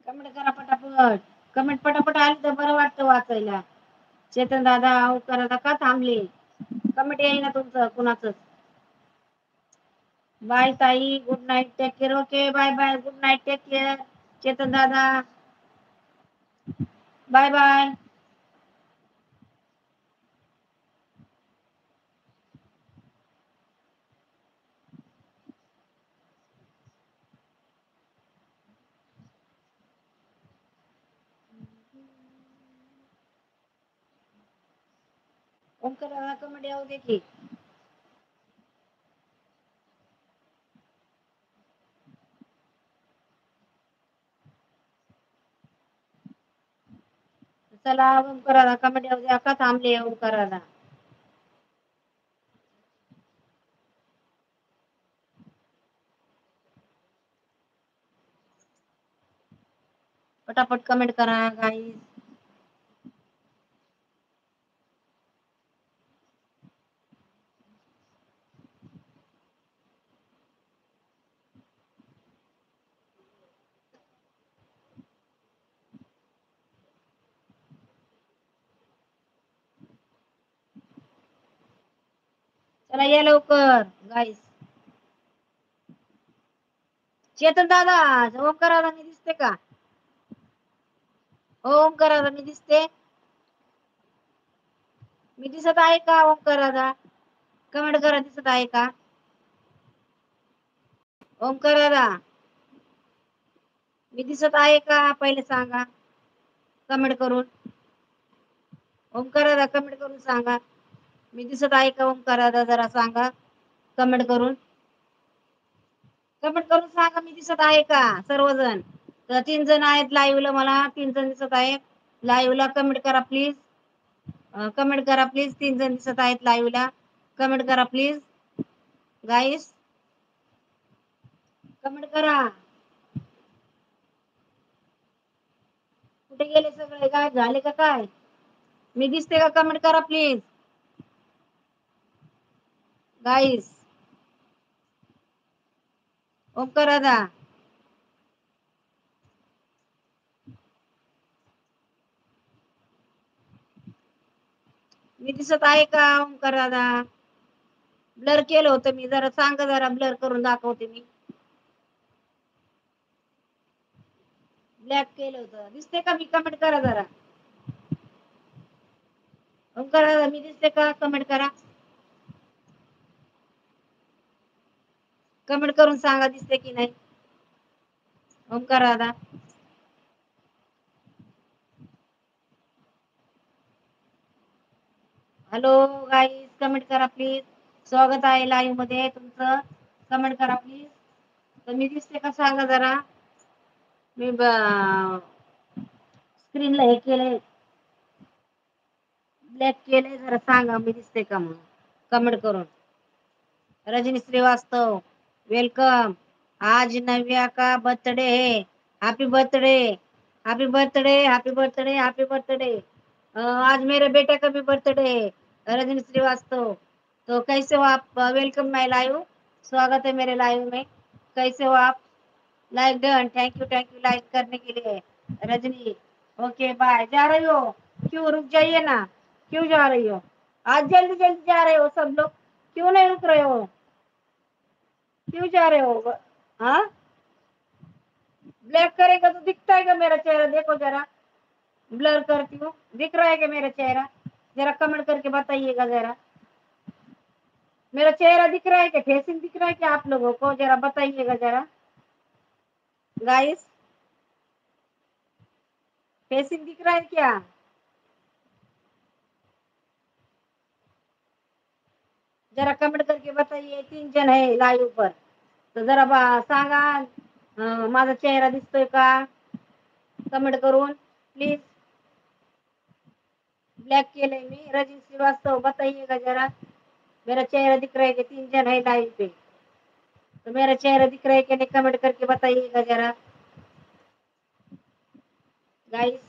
Comment करा पटापट. Comment पटापट आली तर बरं वाटतं वाचायला. चेतन दादा अवकार दादा का थांबले? कमेंट येईना तुमचं कुणाचं. बाय ताई, good night, take care. Okay bye bye, good night, take care. Chetan दादा बाय बाय. ओमकार दादा कमेंट येऊ दे की. चला ओमकार दादा कमेंट येऊ द्या का थांबले ओमकार दादा. पटापट कमेंट करा गाईस. चला या लवकर गाईस. चेतन दादा ओमकार दादा मी दिसते का? ओमकार दादा मी दिसते? मी दिसत आहे का ओमकार दादा? कमेंट करा दिसत आहे का? ओमकार दादा मी दिसत आहे का पहिले सांगा कमेंट करून. ओमकार दादा कमेंट करून सांगा मी दिसत आहे का ओमकार दादा जरा सांगा कमेंट करून. कमेंट करून सांगा मी दिसत आहे का सर्वजण. तर 3 जण आहेत लाईव्हला, मला 3 जण दिसत आहेत लाईव्हला. कमेंट करा प्लीज. कमेंट करा प्लीज. 3 जण दिसत आहेत लाईव्हला. कमेंट करा प्लीज गाईस. कमेंट करा. कुठे गेले सगळे? काय झाले का काय? मी दिसते का? कमेंट करा प्लीज गाईस. ओमकार दादा मी दिसत आहे का ओमकार दादा? ब्लर केलं होतं मी, जरा सांगा जरा ब्लर करून दाखवते मी. ब्लॅक केलं होतं. दिसते का? मी कमेंट करा जरा. ओमकार दादा मी दिसते का? कमेंट करा. कमेंट करून सांगा दिसते की नाही ओमकार दादा. हॅलो गाईस कमेंट करा प्लीज. स्वागत आहे लाईव्ह मध्ये तुमचं. कमेंट करा प्लीज. तर मी दिसते का सांगा जरा. मी स्क्रीनला हे केलंय, ब्लॅक केलंय, जरा सांगा मी दिसते का म्हणून कमेंट करून. रजनी श्रीवास्तव वेलकम. आज नव्या का बर्थडे है. Happy birthday, happy birthday, happy birthday, happy birthday. आज मेरे बेटे का भी बर्थडे है रजनी श्रीवास्तव. तो कैसे हो आप? वेलकम माय लाइव. स्वागत है मेरे लाइव में. कैसे हो आप? Like done. Thank you like करने के लिए रजनी. Okay bye. जा रही हो? क्यों रुक जाइए ना. क्यों जा रही हो? आज जल्दी जल्दी जा रहे हो सब लोग, क्यों नहीं रुक रहे हो? क्यों जा रहे हो? हाँ ब्लैक करेगा तो दिखता है क्या मेरा चेहरा? देखो जरा ब्लर करती हूँ, दिख रहा है क्या मेरा चेहरा? जरा कमेंट करके बताइएगा जरा. मेरा चेहरा दिख रहा है क्या? फेसिंग दिख रहा है क्या आप लोगों को? जरा बताइएगा जरा गाइस. फेसिंग दिख रहा है क्या? जरा कमेंट करके बताइए. 3 जण आहे लाईव्ह पर. तर जरा सांगा माझा चेहरा दिसतोय का कमेंट करून प्लीज. ब्लैक केलंय मी. रजनी श्रीवास्तव बताइएगा जरा मेरा चेहरा दिख रहा है कि 3 जन है लाइव पे. तो मेरा चेहरा दिख रहा है कि नहीं कमेंट करके बताइएगा जरा गाइस.